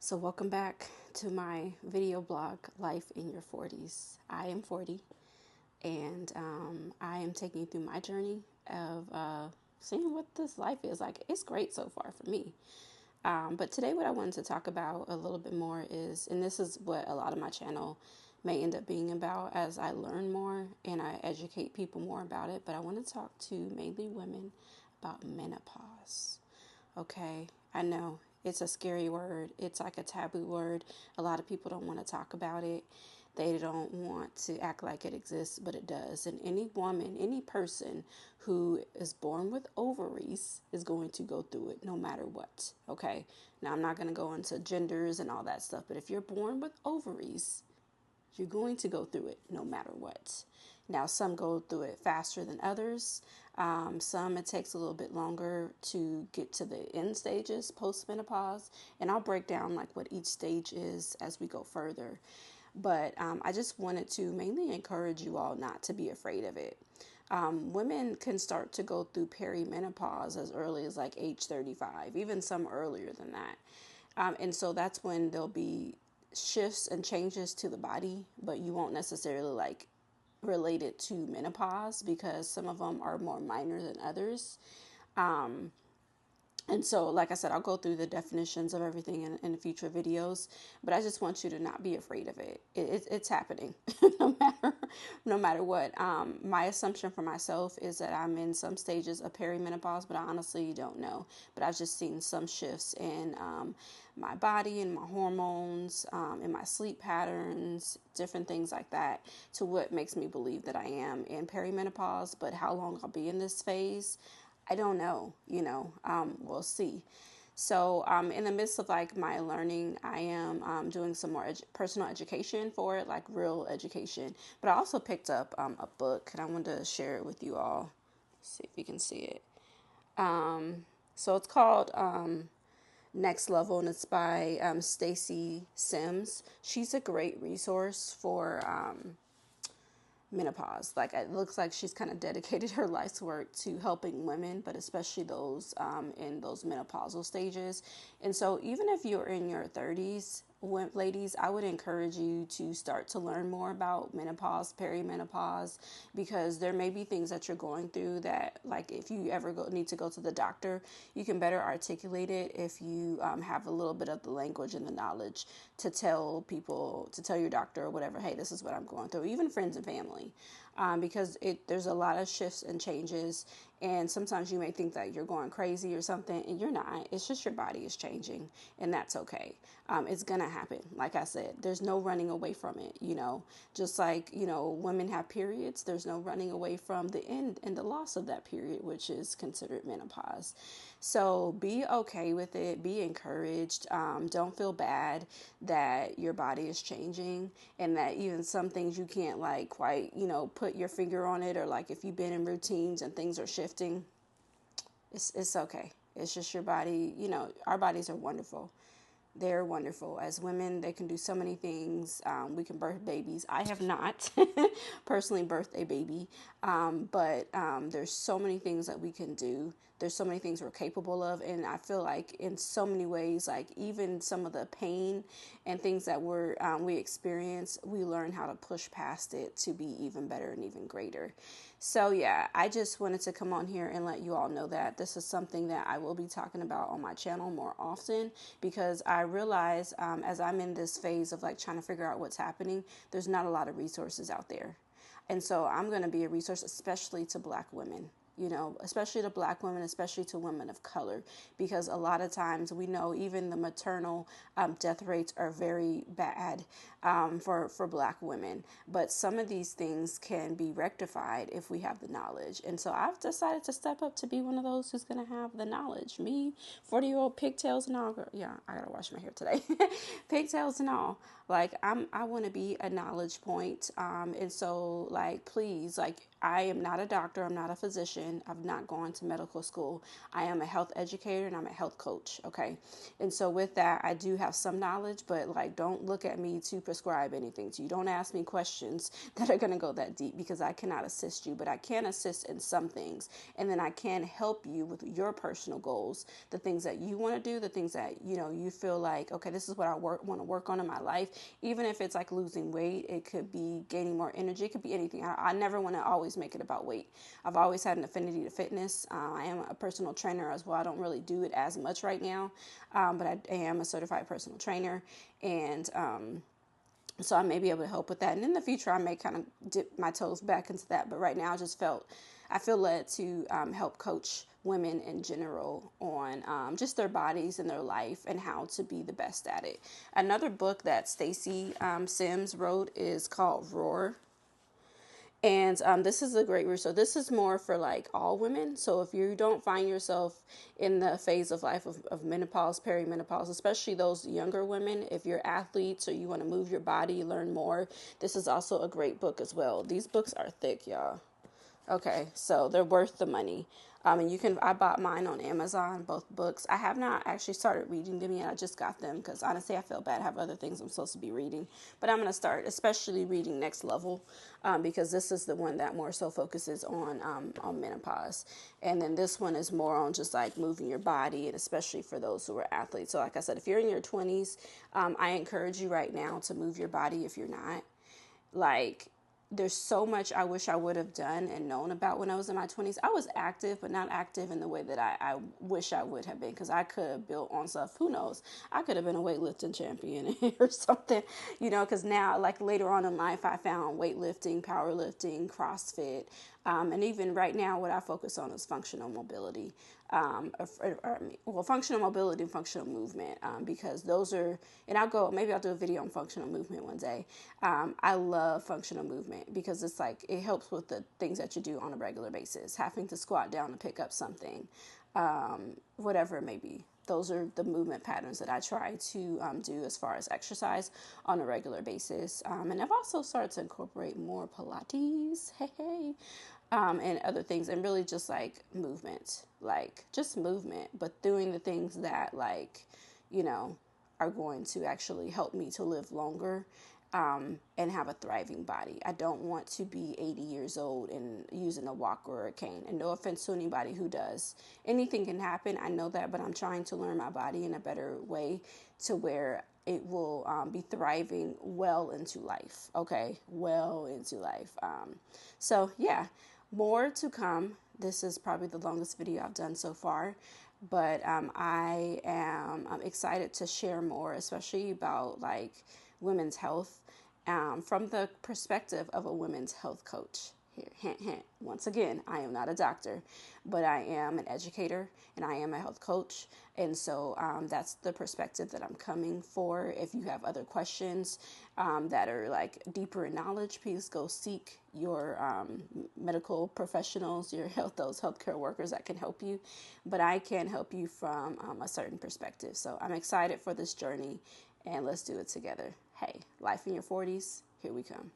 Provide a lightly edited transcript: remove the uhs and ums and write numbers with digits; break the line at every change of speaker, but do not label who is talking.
So welcome back to my video blog, Life in Your 40s. I am 40, and I am taking you through my journey of seeing what this life is like. It's great so far for me. But today what I wanted to talk about a little bit more is, and this is what a lot of my channel may end up being about as I learn more and I educate people more about it, but I want to talk to mainly women about menopause. Okay, I know it's a scary word. It's like a taboo word. A lot of people don't want to talk about it. They don't want to act like it exists, but it does. And any woman, any person who is born with ovaries is going to go through it no matter what. Okay, now I'm not going to go into genders and all that stuff, but if you're born with ovaries, you're going to go through it no matter what. Now, some go through it faster than others. Some it takes a little bit longer to get to the end stages post menopause. And I'll break down like what each stage is as we go further. But I just wanted to mainly encourage you all not to be afraid of it. Women can start to go through perimenopause as early as like age 35, even some earlier than that. And so that's when there'll be shifts and changes to the body, but you won't necessarily like relate it to menopause because some of them are more minor than others. And so, like I said, I'll go through the definitions of everything in future videos, but I just want you to not be afraid of it. It's happening no matter what. My assumption for myself is that I'm in some stages of perimenopause, but I honestly don't know. But I've just seen some shifts in my body and my hormones, in my sleep patterns, different things like that, to what makes me believe that I am in perimenopause. But how long I'll be in this phase, I don't know, we'll see. So in the midst of like my learning, I am doing some more personal education for it, like real education. But I also picked up a book and I wanted to share it with you all. See if you can see it. So it's called Next Level, and it's by Stacy Sims. She's a great resource for menopause. Like, it looks like she's kind of dedicated her life's work to helping women, but especially those in those menopausal stages. And so even if you're in your 30s, ladies, I would encourage you to start to learn more about menopause, perimenopause, because there may be things that you're going through that, like, if you ever need to go to the doctor, you can better articulate it if you have a little bit of the language and the knowledge to tell people, to tell your doctor or whatever, hey, this is what I'm going through, even friends and family. Because there's a lot of shifts and changes, and sometimes you may think that you're going crazy or something, and you're not. It's just your body is changing, and that's okay. It's gonna happen. Like I said, there's no running away from it. Just like women have periods. There's no running away from the end and the loss of that period, which is considered menopause. So be okay with it. Be encouraged. Don't feel bad that your body is changing and that even some things you can't like quite, put your finger on it, or like if you've been in routines and things are shifting, it's okay. It's just your body. Our bodies are wonderful. They're wonderful. As women, they can do so many things. We can birth babies. I have not personally birthed a baby, but there's so many things that we can do. There's so many things we're capable of, and I feel like in so many ways, like even some of the pain and things that we experience, we learn how to push past it to be even better and even greater. So yeah, I just wanted to come on here and let you all know that this is something that I will be talking about on my channel more often, because I realize as I'm in this phase of like trying to figure out what's happening, there's not a lot of resources out there. And so I'm going to be a resource, especially to Black women. Especially to Black women, especially to women of color, because a lot of times we know even the maternal death rates are very bad for Black women. But some of these things can be rectified if we have the knowledge. And so I've decided to step up to be one of those who's going to have the knowledge. Me, 40-year-old pigtails and all. Yeah, I got to wash my hair today. Pigtails and all. Like I want to be a knowledge point. And so like, please, like, I am not a doctor. I'm not a physician. I've not gone to medical school. I am a health educator and I'm a health coach. Okay. And so with that, I do have some knowledge, but like, don't look at me to prescribe anything to you. Don't ask me questions that are going to go that deep, because I cannot assist you, but I can assist in some things. And then I can help you with your personal goals, the things that you want to do, the things that, you feel like, okay, this is what I want to work on in my life. Even if it's like losing weight, it could be gaining more energy. It could be anything. I never want to always make it about weight. I've always had an affinity to fitness. I am a personal trainer as well. I don't really do it as much right now, but I am a certified personal trainer. And so I may be able to help with that. And in the future, I may kind of dip my toes back into that. But right now, I feel led to help coach women in general on just their bodies and their life and how to be the best at it. Another book that Stacey Sims wrote is called Roar. And this is a great resource. So this is more for like all women. So if you don't find yourself in the phase of life of menopause, perimenopause, especially those younger women, if you're athletes or you want to move your body, learn more, this is also a great book as well. These books are thick, y'all. Okay, so they're worth the money. And I bought mine on Amazon, both books. I have not actually started reading them yet. I just got them because honestly, I feel bad. I have other things I'm supposed to be reading. But I'm going to start, especially reading Next Level, because this is the one that more so focuses on menopause. And then this one is more on just like moving your body, and especially for those who are athletes. So like I said, if you're in your 20s, I encourage you right now to move your body if you're not. Like, there's so much I wish I would have done and known about when I was in my 20s. I was active, but not active in the way that I wish I would have been, because I could have built on stuff. Who knows? I could have been a weightlifting champion or something, because now, like later on in life, I found weightlifting, powerlifting, CrossFit, and even right now, what I focus on is functional mobility. Functional mobility and functional movement, because those are, and maybe I'll do a video on functional movement one day. I love functional movement because it's like, it helps with the things that you do on a regular basis, having to squat down to pick up something, whatever it may be. Those are the movement patterns that I try to do as far as exercise on a regular basis. And I've also started to incorporate more Pilates, and other things, and really just like movement, but doing the things that are going to actually help me to live longer, and have a thriving body. I don't want to be 80 years old and using a walker or a cane. And no offense to anybody who does. Anything can happen. I know that, but I'm trying to learn my body in a better way to where it will be thriving well into life. Okay, well into life. So yeah, more to come. This is probably the longest video I've done so far. But I am excited to share more, especially about like women's health, from the perspective of a women's health coach. Here, hint, hint. Once again, I am not a doctor, but I am an educator and I am a health coach. And so that's the perspective that I'm coming for. If you have other questions that are like deeper in knowledge, please go seek your medical professionals, those healthcare workers that can help you. But I can help you from a certain perspective. So I'm excited for this journey, and let's do it together. Hey, life in your 40s, here we come.